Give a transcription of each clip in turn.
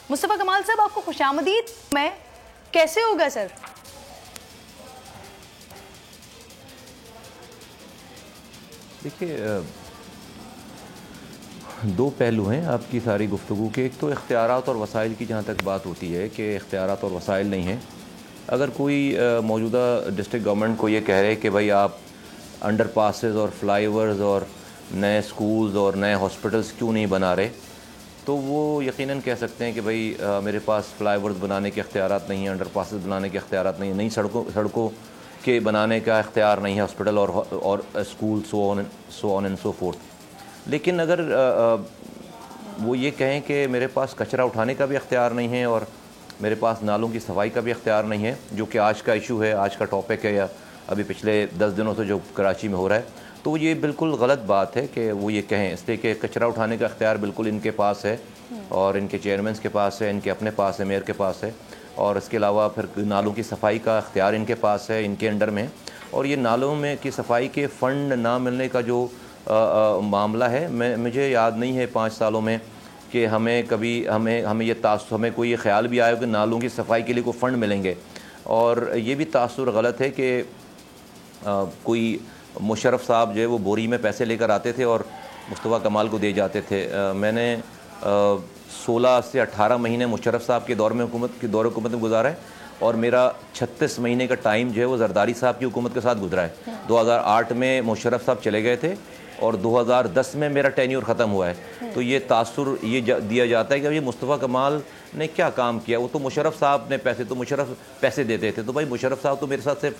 مصطفیٰ کمال صاحب آپ کو خوشامدید میں کیسے ہوگا سر؟ دیکھیے دو پہلو ہیں آپ کی ساری گفتگو کے. ایک تو اختیارات اور وسائل کی جہاں تک بات ہوتی ہے کہ اختیارات اور وسائل نہیں ہیں. اگر کوئی موجودہ ڈسٹرکٹ گورنمنٹ کو یہ کہہ رہے کہ بھائی آپ انڈر پاسز اور فلائی اوورز اور نئے سکولز اور نئے ہاسپٹلس کیوں نہیں بنا رہے، تو وہ یقیناً کہہ سکتے ہیں کہ بھائی میرے پاس فلائی اوورز بنانے کے اختیارات نہیں ہیں، انڈر پاسز بنانے کے اختیارات نہیں ہیں، نئی سڑکوں کے بنانے کا اختیار نہیں ہے، ہاسپٹل اور school so on and so forth. لیکن اگر وہ یہ کہیں کہ میرے پاس کچرا اٹھانے کا بھی اختیار نہیں ہے اور میرے پاس نالوں کی صفائی کا بھی اختیار نہیں ہے، جو کہ آج کا ایشو ہے، آج کا ٹاپک ہے، یا ابھی پچھلے 10 دنوں سے جو کراچی میں ہو رہا ہے، تو یہ بالکل غلط بات ہے کہ وہ یہ کہیں. اس لیے کہ کچرا اٹھانے کا اختیار بالکل ان کے پاس ہے اور ان کے چیئرمینس کے پاس ہے، ان کے اپنے پاس ہے، میئر کے پاس ہے. اور اس کے علاوہ پھر نالوں کی صفائی کا اختیار ان کے پاس ہے، ان کے انڈر میں. اور یہ نالوں میں کی صفائی کے فنڈ نہ ملنے کا جو معاملہ ہے، مجھے یاد نہیں ہے 5 سالوں میں کہ ہمیں کبھی ہمیں یہ تاثر، ہمیں کوئی یہ خیال بھی آیا کہ نالوں کی صفائی کے لیے کوئی فنڈ ملیں گے. اور یہ بھی تاثر غلط ہے کہ کوئی مشرف صاحب جو ہے وہ بوری میں پیسے لے کر آتے تھے اور مصطفیٰ کمال کو دے جاتے تھے. میں نے 16 سے 18 مہینے مشرف صاحب کے دور حکومت میں گزارا ہے اور میرا 36 مہینے کا ٹائم جو ہے وہ زرداری صاحب کی حکومت کے ساتھ گزرا ہے. 2008 میں مشرف صاحب چلے گئے تھے اور 2010 میں میرا ٹینیور ختم ہوا ہے. تو یہ تاثر یہ دیا جاتا ہے کہ یہ مصطفیٰ کمال نے کیا کام کیا. وہ تو مشرف صاحب نے مشرف پیسے دیتے تھے، تو بھائی مشرف صاحب تو میرے ساتھ صرف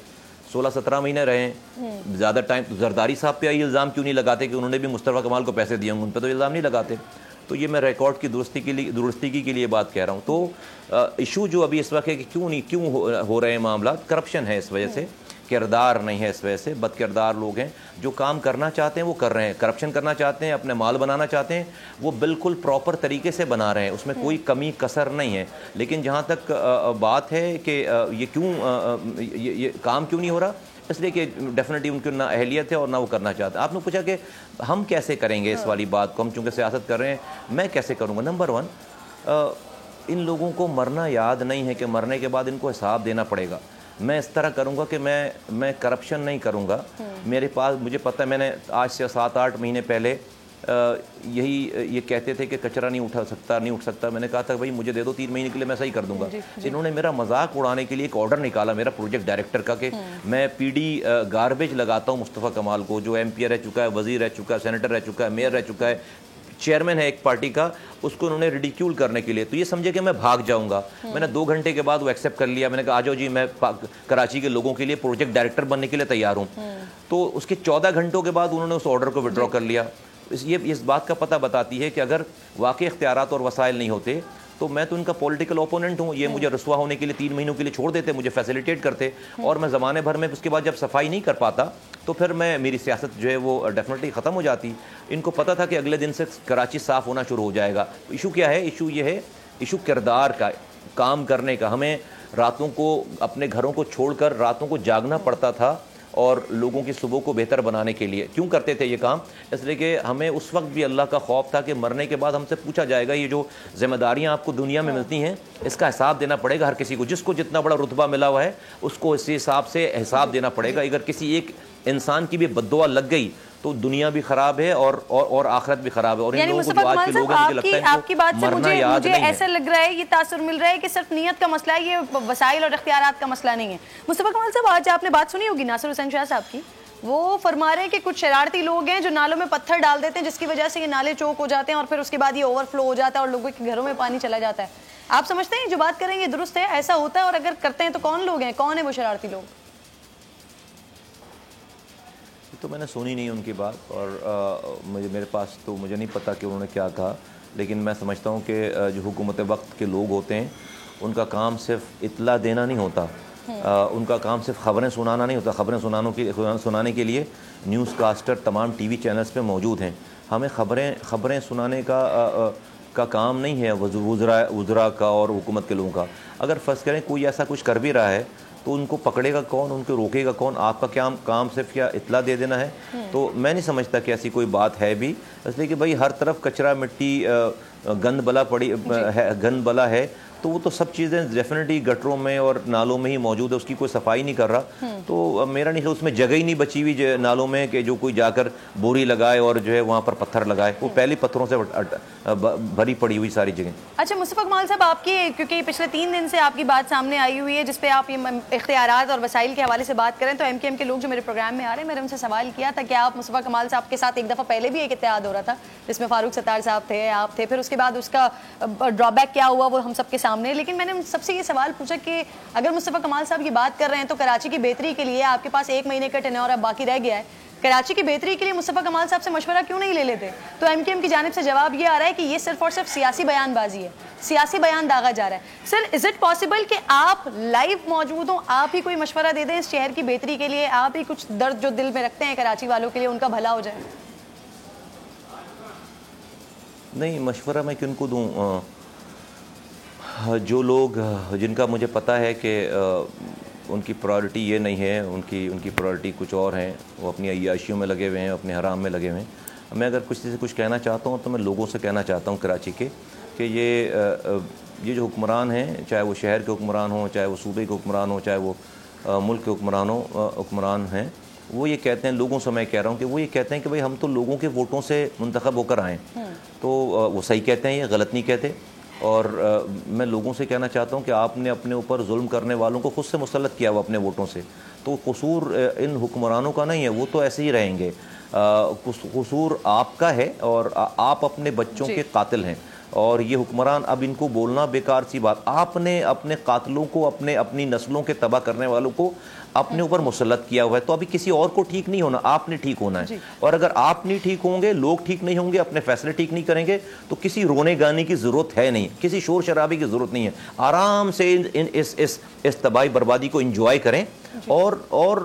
16-17 مہینے رہے ہیں، زیادہ ٹائم. زرداری صاحب پہ یہ الزام کیوں نہیں لگاتے کہ انہوں نے بھی مصطفیٰ کمال کو پیسے دیے ہوں؟ ان پہ تو الزام نہیں لگاتے. تو یہ میں ریکارڈ کی درستگی کے لیے بات کہہ رہا ہوں. تو ایشو جو ابھی اس وقت ہے کہ کیوں ہو رہے ہیں معاملات، کرپشن ہے اس وجہ سے، کردار نہیں ہے اس وجہ سے. بد کردار لوگ ہیں جو کام کرنا چاہتے ہیں وہ کر رہے ہیں، کرپشن کرنا چاہتے ہیں، اپنے مال بنانا چاہتے ہیں، وہ بالکل پراپر طریقے سے بنا رہے ہیں، اس میں کوئی کمی کسر نہیں ہے. لیکن جہاں تک بات ہے کہ یہ کام کیوں نہیں ہو رہا، اس لیے کہ ڈیفینیٹلی ان کی نہ اہلیت ہے اور نہ وہ کرنا چاہتے ہیں. آپ نے پوچھا کہ ہم کیسے کریں گے اس والی بات کو، ہم چونکہ سیاست کر رہے ہیں، میں کیسے کروں گا. نمبر 1، ان لوگوں کو مرنا یاد نہیں ہے کہ مرنے کے بعد ان کو حساب دینا پڑے گا. میں اس طرح کروں گا کہ میں کرپشن نہیں کروں گا. میرے پاس، مجھے پتہ ہے، میں نے آج سے 7-8 مہینے پہلے یہ کہتے تھے کہ کچرا نہیں اٹھ سکتا. میں نے کہا تھا بھائی مجھے دے دو 3 مہینے کے لیے، میں صحیح کر دوں گا. انہوں نے میرا مذاق اڑانے کے لیے ایک آرڈر نکالا میرا پروجیکٹ ڈائریکٹر کا کہ میں پی ڈی گاربیج لگاتا ہوں مصطفیٰ کمال کو، جو ایم پی رہ چکا ہے، وزیر رہ چکا ہے، سینیٹر رہ چکا ہے، میئر رہ چکا ہے، چیئرمین ہے ایک پارٹی کا. اس کو انہوں نے ریڈیکیول کرنے کے لیے، تو یہ سمجھے کہ میں بھاگ جاؤں گا. میں نے 2 گھنٹے کے بعد وہ ایکسیپٹ کر لیا. میں نے کہا آ جاؤ جی، میں کراچی کے لوگوں کے لیے پروجیکٹ ڈائریکٹر بننے کے لیے تیار ہوں. تو اس کے 14 گھنٹوں کے بعد انہوں نے اس آرڈر کو وڈرا کر لیا. یہ اس بات کا پتہ بتاتی ہے کہ اگر واقعی اختیارات اور وسائل نہیں ہوتے تو میں تو ان کا پولیٹیکل اوپوننٹ ہوں. یہ مجھے رسوا ہونے کے لیے 3 مہینوں کے لیے چھوڑ دیتے، مجھے فیسیلیٹیٹ کرتے، اور میں زمانے بھر میں اس کے بعد جب صفائی نہیں کر پاتا تو پھر میری سیاست جو ہے وہ ڈیفینیٹلی ختم ہو جاتی. ان کو پتہ تھا کہ اگلے دن سے کراچی صاف ہونا شروع ہو جائے گا. ایشو کیا ہے؟ ایشو یہ ہے، ایشو کردار کا، کام کرنے کا. ہمیں راتوں کو اپنے گھروں کو چھوڑ کر راتوں کو جاگنا پڑتا تھا اور لوگوں کی صبح کو بہتر بنانے کے لیے. کیوں کرتے تھے یہ کام؟ اس لیے کہ ہمیں اس وقت بھی اللہ کا خوف تھا کہ مرنے کے بعد ہم سے پوچھا جائے گا. یہ جو ذمہ داریاں آپ کو دنیا میں ملتی ہیں اس کا حساب دینا پڑے گا ہر کسی کو. جس کو جتنا بڑا رتبہ ملا ہوا ہے اس کو اسی حساب سے حساب دینا پڑے گا. اگر کسی ایک انسان کی بھی بد دعا لگ گئی تو دنیا بھی خراب ہے اور آخرت بھی خراب ہے. اور ان لوگوں کو جو آج کے لوگ ہیں، مجھے لگتا ہے آپ کی بات سے مجھے ایسا لگ رہا ہے، یہ تاثر مل رہا ہے کہ صرف نیت کا مسئلہ ہے، یہ وسائل اور اختیارات کا مسئلہ نہیں ہے. مصطفیٰ کمال صاحب، آج آپ نے بات سنی ہوگی ناصر حسین شاہ صاحب کی. وہ فرما رہے ہیں کہ کچھ شرارتی لوگ ہیں جو نالوں میں پتھر ڈال دیتے ہیں، جس کی وجہ سے یہ نالے چوک ہو جاتے ہیں اور پھر اس کے بعد یہ اوور فلو ہو جاتا ہے اور لوگوں کے گھروں میں پانی چلا جاتا ہے. آپ سمجھتے ہیں جو بات کریں یہ درست ہے، ایسا ہوتا ہے؟ اور اگر کرتے ہیں تو کون لوگ ہیں، کون ہیں وہ شرارتی لوگ؟ تو میں نے سنی نہیں ان کی بات، اور میرے پاس تو مجھے نہیں پتا کہ انہوں نے کیا کہا. لیکن میں سمجھتا ہوں کہ جو حکومت وقت کے لوگ ہوتے ہیں ان کا کام صرف اطلاع دینا نہیں ہوتا، ان کا کام صرف خبریں سنانا نہیں ہوتا. خبریں سنانے کے لیے نیوز کاسٹر تمام ٹی وی چینلز پہ موجود ہیں. ہمیں خبریں سنانے کا کام نہیں ہے وزراء کا اور حکومت کے لوگوں کا. اگر فرض کریں کوئی ایسا کچھ کر بھی رہا ہے تو ان کو پکڑے گا کون، ان کو روکے گا کون؟ آپ کا کیا کام صرف کیا اطلاع دے دینا ہے؟ تو میں نہیں سمجھتا کہ ایسی کوئی بات ہے بھی. اس لیے کہ بھائی ہر طرف کچرا، مٹی، گند بلا ہے تو وہ تو سب چیزیں ڈیفینیٹلی گٹروں میں اور نالوں میں ہی موجود ہے, اس کی کوئی صفائی نہیں کر رہا. تو میرا نہیں, اس میں جگہ ہی نہیں بچی ہوئی نالوں میں کہ جو کوئی جا کر بوری لگائے اور جو ہے وہاں پر پتھر لگائے. وہ پہلے پتھروں سے بھری پڑی ہوئی ساری جگہیں. اچھا مصطفیٰ کمال صاحب, آپ کی کیونکہ پچھلے 3 دن سے آپ کی بات سامنے آئی ہوئی ہے جس پہ آپ یہ اختیارات اور وسائل کے حوالے سے بات کریں, تو ایم کے لوگ جو میرے پروگرام میں آ رہے ہیں, میں نے ان سے سوال کیا تھا کہ آپ مصطفیٰ کمال صاحب کے ساتھ ایک دفعہ پہلے بھی ایک اتحاد ہو رہا تھا جس میں فاروق ستار صاحب تھے, آپ تھے, پھر اس کے بعد اس کا ڈرا بیک کیا ہوا وہ ہم سب کے سامنے. لیکن میں نے سب سے یہ سوال پوچھا کہ اگر مصطفیٰ کمال صاحب یہ بات کر رہے ہیں تو کراچی کی بہتری کے لیے آپ کے پاس 1 مہینے کا ٹینیور اب باقی رہ گیا ہے, کراچی کی بہتری کے لیے مصطفیٰ کمال صاحب سے مشورہ کیوں نہیں لے لیتے؟ تو ایم کی جانب سے جواب یہ آ رہا ہے کہ یہ صرف اور صرف سیاسی بیان بازی ہے, سیاسی بیان داغا جا رہا ہے. سر از اٹ پاسبل کہ آپ لائیو موجود ہوں, آپ ہی کوئی مشورہ دے دیں اس شہر کی بہتری کے لیے, آپ ہی کچھ درد جو دل میں رکھتے ہیں کراچی والوں کے لیے ان کا بھلا ہو جائے؟ نہیں, مشورہ میں کن کو دوں؟ جو لوگ جن کا مجھے پتہ ہے کہ ان کی پرائورٹی یہ نہیں ہے, ان کی پرائورٹی کچھ اور ہیں, وہ اپنی عیاشیوں میں لگے ہوئے ہیں, اپنے حرام میں لگے ہوئے ہیں. میں اگر کسی سے کچھ کہنا چاہتا ہوں تو میں لوگوں سے کہنا چاہتا ہوں کراچی کے کہ یہ جو حکمران ہیں, چاہے وہ شہر کے حکمران ہوں, چاہے وہ صوبے کے حکمران ہوں, چاہے وہ ملک کے حکمران ہیں, وہ یہ کہتے ہیں, لوگوں سے میں کہہ رہا ہوں کہ وہ یہ کہتے ہیں کہ بھئی ہم تو لوگوں کے ووٹوں سے منتخب ہو کر آئیں. تو وہ صحیح کہتے ہیں, یہ غلط نہیں کہتے. اور میں لوگوں سے کہنا چاہتا ہوں کہ آپ نے اپنے اوپر ظلم کرنے والوں کو خود سے مسلط کیا ہوا اپنے ووٹوں سے, تو قصور ان حکمرانوں کا نہیں ہے, وہ تو ایسے ہی رہیں گے. قصور آپ کا ہے اور آپ اپنے بچوں کے قاتل ہیں, اور یہ حکمران اب ان کو بولنا بیکار سی بات. آپ نے اپنے قاتلوں کو, اپنی نسلوں کے تباہ کرنے والوں کو اپنے اوپر مسلط کیا ہوا ہے, تو ابھی کسی اور کو ٹھیک نہیں ہونا, آپ نے ٹھیک ہونا ہے. اور اگر آپ نہیں ٹھیک ہوں گے, لوگ ٹھیک نہیں ہوں گے, اپنے فیصلے ٹھیک نہیں کریں گے, تو کسی رونے گانے کی ضرورت ہے نہیں, کسی شور شرابی کی ضرورت نہیں ہے. آرام سے اس تباہی بربادی کو انجوائے کریں اور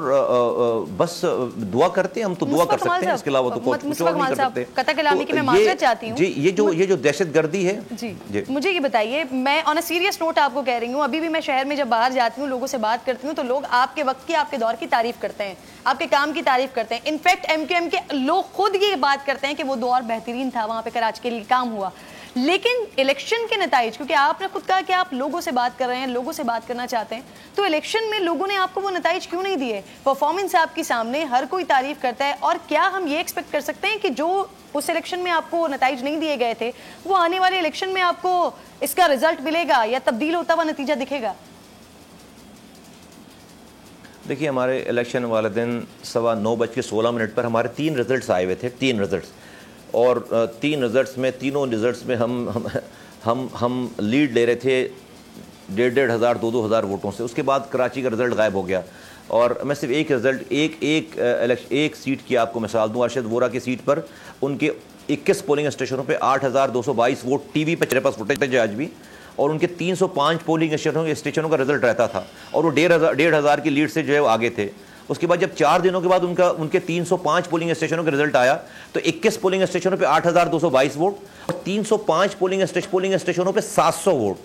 بس دعا کرتے ہیں. ہم تو دعا کر سکتے ہیں, اس کے علاوہ تو کچھ اور نہیں کر سکتے. قطع کلامی کی میں معذرت چاہتی ہوں. جی, یہ جو دہشت گردی ہے, جی مجھے یہ بتائیے, میں آن اے سیریس نوٹ آپ کو کہہ رہی ہوں, ابھی بھی میں شہر میں جب باہر جاتی ہوں, لوگوں سے بات کرتی ہوں, تو لوگ آپ کے وقت کی, آپ کے دور کی تعریف کرتے ہیں, آپ کے کام کی تعریف کرتے ہیں. انفیکٹ ایم کے لوگ خود یہ بات کرتے ہیں کہ وہ دور بہترین تھا, وہاں پہ کراچی کے لیے کام ہوا. لیکن الیکشن کے نتائج, کیونکہ آپ نے خود کہا کہ آپ لوگوں سے بات کر رہے ہیں, لوگوں سے بات کرنا چاہتے ہیں, تو الیکشن میں لوگوں نے آپ کو وہ نتائج کیوں نہیں دیے؟ پرفارمنس آپ کی سامنے, ہر کوئی تعریف کرتا ہے, اور کیا ہم یہ ایکسپیکٹ کر سکتے ہیں کہ جو اس الیکشن میں آپ کو نتائج نہیں دیے گئے تھے وہ آنے والے الیکشن میں آپ کو اس کا رزلٹ ملے گا یا تبدیل ہوتا ہوا نتیجہ دکھے گا؟ دیکھیے, ہمارے الیکشن والے دن 9:16 پر ہمارے 3 رزلٹس آئے ہوئے تھے, 3 رزلٹس, اور 3 رزلٹس میں, تینوں رزلٹس میں ہم لیڈ لے رہے تھے 1,500 2,000 ووٹوں سے. اس کے بعد کراچی کا رزلٹ غائب ہو گیا, اور میں صرف ایک رزلٹ, ایک سیٹ کی آپ کو مثال دوں. ارشد وورا کی سیٹ پر ان کے 21 پولنگ اسٹیشنوں پہ 8,222 ووٹ ٹی وی پہ میرے پاس فوٹیج ہے آج بھی, اور ان کے 305 پولنگ اسٹیشنوں کا رزلٹ رہتا تھا, اور وہ 1,500 کی لیڈ سے جو ہے وہ آگے تھے. اس کے بعد جب 4 دنوں کے بعد ان کے 305 پولنگ اسٹیشنوں کا رزلٹ آیا تو 21 پولنگ اسٹیشنوں پہ 8,222 ووٹ, اور 305 پولنگ اسٹیشنوں پہ 700 ووٹ.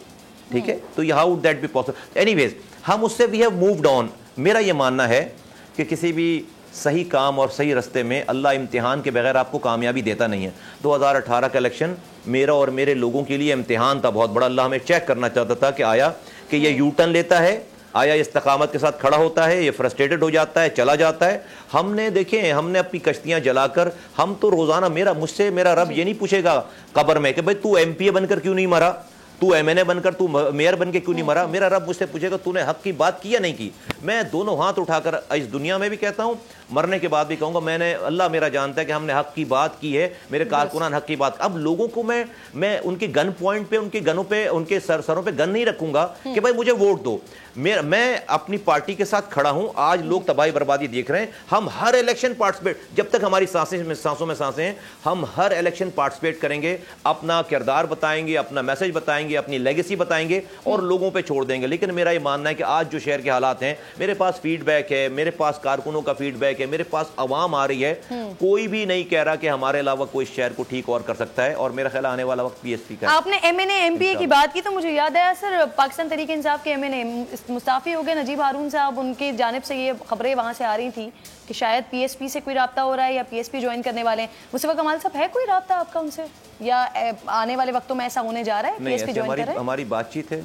ٹھیک ہے, تو یہ how that be possible. Anyways, ہم اس سے وی ہیو مووڈ آن. میرا یہ ماننا ہے کہ کسی بھی صحیح کام اور صحیح رستے میں اللہ امتحان کے بغیر آپ کو کامیابی دیتا نہیں ہے. 2018 کا الیکشن میرا اور میرے لوگوں کے لیے امتحان تھا بہت بڑا. اللہ ہمیں چیک کرنا چاہتا تھا کہ آیا کہ یہ یو ٹرن لیتا ہے, آیا استقامت کے ساتھ کھڑا ہوتا ہے, یہ فرسٹریٹڈ ہو جاتا ہے, چلا جاتا ہے. ہم نے دیکھیں, ہم نے اپنی کشتیاں جلا کر, ہم تو روزانہ, مجھ سے میرا رب یہ نہیں پوچھے گا قبر میں کہ بھائی تو ایم پی اے بن کر کیوں نہیں مرا, تو ایم این اے بن کر, تو میئر بن کے کیوں نہیں مرا. میرا رب مجھ سے پوچھے گا تو نے حق کی بات کی یا نہیں کی. میں دونوں ہاتھ اٹھا کر اس دنیا میں بھی کہتا ہوں, مرنے کے بعد بھی کہوں گا, میں نے, اللہ میرا جانتا ہے کہ ہم نے حق کی بات کی ہے, میرے کارکنان حق کی بات. اب لوگوں کو میں ان کے گن پوائنٹ پہ, ان کے گنوں پہ, ان کے سروں پہ گن نہیں رکھوں گا کہ بھائی مجھے ووٹ دو. میں اپنی پارٹی کے ساتھ کھڑا ہوں. آج لوگ تباہی بربادی دیکھ رہے ہیں, ہم ہر الیکشن پارٹیسپیٹ, جب تک ہماری سانسوں میں سانسیں ہیں, ہم ہر الیکشن پارٹیسپیٹ کریں گے, اپنا کردار بتائیں گے, اپنا میسج بتائیں گے, اپنی لیگیسی بتائیں گے, اور لوگوں پہ چھوڑ دیں گے. لیکن میرا یہ ماننا ہے کہ آج جو شہر کے حالات ہیں, میرے پاس فیڈ بیک ہے, میرے پاس کارکنوں کا فیڈ بیک ہے, میرے پاس عوام آ رہی ہے, کوئی بھی نہیں کہہ رہا کہ ہمارے علاوہ کوئی شہر کو ٹھیک اور کر سکتا ہے. اور میرا خیال آنے والا وقت پی ایس پی کا ہے. آپ نے M N A M P A کی بات کی تو مجھے یاد آیا سر, پاکستان تحریک انصاف کے ایم این اے مستعفی ہو گئے نجیب ہارون صاحب, ان کی جانب سے یہ خبریں وہاں سے آ رہی تھیں کہ شاید پی ایس پی سے کوئی رابطہ ہو رہا ہے یا پی ایس پی جوائن کرنے والے ہیں؟ مصطفیٰ کمال صاحب ہے کوئی رابطہ آپ کا ان سے یا آنے والے وقتوں میں ایسا ہونے جا رہا ہے پی ایس پی جوائن کر رہے ہیں؟ ہماری بات چیت ہے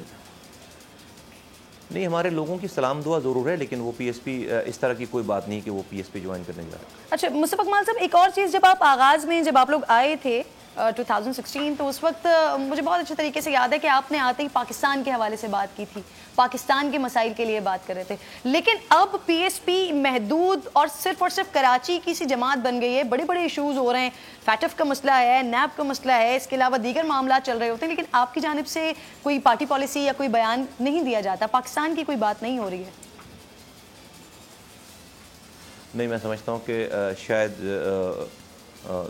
نہیں، ہمارے لوگوں کی سلام دعا ضرور ہے، لیکن وہ پی ایس پی اس طرح کی کوئی بات نہیں کہ وہ پی ایس پی جوائن کرنے جا رہا ہے۔ اچھا مصطفیٰ کمال صاحب ایک اور چیز، جب آپ آغاز میں جب آپ لوگ آئے تھے 2016 تو اس وقت مجھے بہت اچھے طریقے سے یاد ہے کہ آپ نے آتے ہی پاکستان کے حوالے سے بات کی تھی، پاکستان کے مسائل کے لیے بات کر رہے تھے، لیکن اب پی ایس پی محدود اور صرف کراچی کی سی جماعت بن گئی ہے، بڑے بڑے ایشوز ہو رہے ہیں، فیٹف کا مسئلہ ہے، نیب کا مسئلہ ہے، اس کے علاوہ دیگر معاملات چل رہے ہوتے ہیں، لیکن آپ کی جانب سے کوئی پارٹی پالیسی یا کوئی بیان نہیں دیا جاتا، پاکستان کی کوئی بات نہیں ہو رہی ہے۔ نہیں، میں سمجھتا ہوں کہ شاید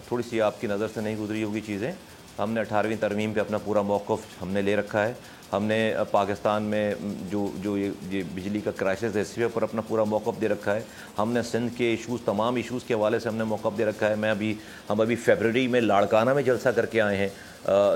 تھوڑی سی آپ کی نظر سے نہیں گزری ہوگی چیزیں۔ ہم نے 18ویں ترمیم پہ اپنا پورا موقف ہم نے لے رکھا ہے، ہم نے پاکستان میں جو یہ بجلی کا کرائسس ہے اس پر اپنا پورا موقف دے رکھا ہے، ہم نے سندھ کے ایشوز، تمام ایشوز کے حوالے سے ہم نے موقف دے رکھا ہے۔ ہم ابھی فیبرری میں لاڑکانہ میں جلسہ کر کے آئے ہیں،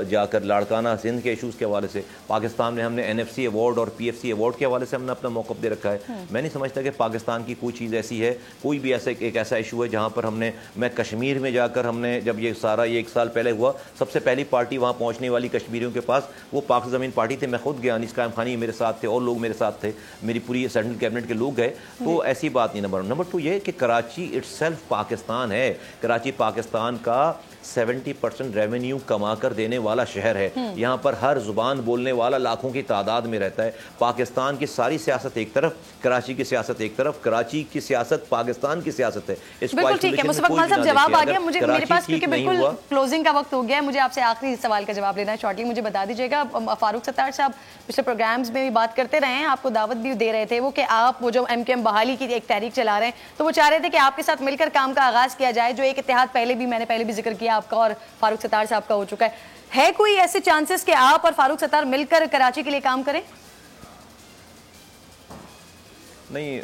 جا کر لاڑکانہ سندھ کے ایشوز کے حوالے سے، پاکستان میں ہم نے این ایف سی ایوارڈ اور پی ایف سی ایوارڈ کے حوالے سے ہم نے اپنا موقف دے رکھا ہے۔ میں نہیں سمجھتا کہ پاکستان کی کوئی چیز ایسی ہے، کوئی بھی ایک ایسا ایشو ہے جہاں پر میں کشمیر میں جا کر ہم نے جب یہ 1 سال پہلے ہوا، سب سے پہلی پارٹی وہاں پہنچنے والی کشمیریوں کے پاس وہ پاک زمین پارٹی تھے، میں خود گیا، انیس قائم خانی میرے ساتھ تھے اور لوگ میرے ساتھ تھے، میری پوری سینٹرل کیبنٹ کے لوگ گئے، تو ایسی بات نہیں۔ نمبر 2 یہ کہ کراچی اٹ سیلف پاکستان ہے، کراچی پاکستان کا 70% ریونیو کما کر دینے والا شہر ہے، یہاں پر ہر زبان بولنے والا لاکھوں کی تعداد میں رہتا ہے۔ پاکستان کی ساری سیاست ایک طرف، کراچی کی سیاست ایک طرف، کراچی کی سیاست پاکستان کی سیاست ہے۔ بالکل ٹھیک ہے مصطفیٰ کمال صاحب، جواب آ گیا میرے پاس، کیونکہ بالکل کلوزنگ کا وقت ہو گیا ہے، مجھے آپ سے آخری سوال کا جواب لینا ہے شارٹلی، مجھے بتا دیجیے گا۔ فاروق ستار صاحب پچھلے پروگرامز میں بھی بات کرتے رہے ہیں، آپ کو دعوت بھی دے رہے تھے وہ کہ آپ وہ جو ایم کیو ایم بحالی کی ایک تحریک چلا رہے ہیں، تو وہ چاہ رہے تھے کہ آپ کے ساتھ مل کر کام کا آغاز کیا جائے، جو ایک اتحاد میں نے پہلے بھی ذکر کیا آپ کا اور فاروق ستار صاحب کا ہو چکا ہے کوئی ایسے چانسز کہ آپ اور فاروق ستار مل کر کراچی کے لیے کام کریں؟ نہیں،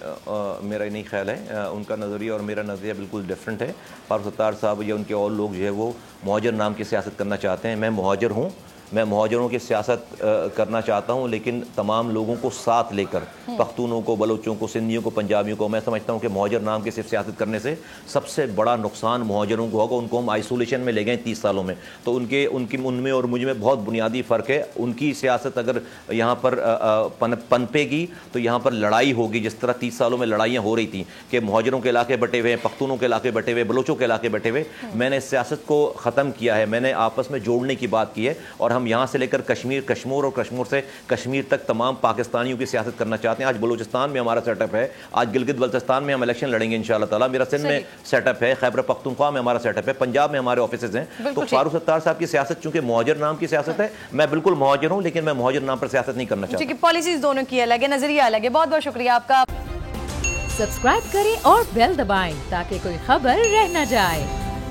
میرا نہیں خیال ہے، ان کا نظریہ اور میرا نظریہ بالکل ڈیفرنٹ ہے۔ فاروق ستار صاحب یا ان کے اور لوگ جو ہے وہ مہاجر نام کی سیاست کرنا چاہتے ہیں، میں مہاجر ہوں، میں مہاجروں کی سیاست کرنا چاہتا ہوں، لیکن تمام لوگوں کو ساتھ لے کر، پختونوں کو، بلوچوں کو، سندھیوں کو، پنجابیوں کو۔ میں سمجھتا ہوں کہ مہاجر نام کی صرف سیاست کرنے سے سب سے بڑا نقصان مہاجروں کو ہوگا، ان کو ہم آئسولیشن میں لے گئے 30 سالوں میں، تو ان میں اور مجھ میں بہت بنیادی فرق ہے۔ ان کی سیاست اگر یہاں پر پنپے گی تو یہاں پر لڑائی ہوگی، جس طرح 30 سالوں میں لڑائیاں ہو رہی تھیں کہ مہاجروں کے علاقے بٹے ہوئے ہیں، پختونوں کے علاقے بٹے ہوئے، بلوچوں کے علاقے بٹے ہوئے۔ میں نے اس سیاست کو ختم کیا ہے، میں نے آپس میں جوڑنے کی بات کی ہے، اور ہم یہاں سے لے کر کشمور اور کشمیر سے کشمیر تک تمام پاکستانیوں کی سیاست کرنا چاہتے ہیں۔ آج بلوچستان میں ہمارا سیٹ اپ ہے، آج گلگت بلتستان میں ہم الیکشن لڑیں گے انشاءاللہ تعالیٰ، میرا سندھ میں سیٹ اپ ہے، خیبر پختونخوا میں ہمارا سیٹ اپ ہے، پنجاب میں ہمارے آفیسز ہیں۔ تو فاروق ستار صاحب کی سیاست چونکہ مہاجر نام کی سیاست ہے، میں بالکل مہاجر ہوں، لیکن میں مہاجر نام پر سیاست نہیں کرنا چاہتا۔ کیونکہ پالیسیز دونوں کی الگ ہے، نظریہ الگ ہے۔ بہت بہت شکریہ آپ کا۔ سبسکرائب کریں اور بیل دبائیں تاکہ کوئی خبر رہ نہ جائے۔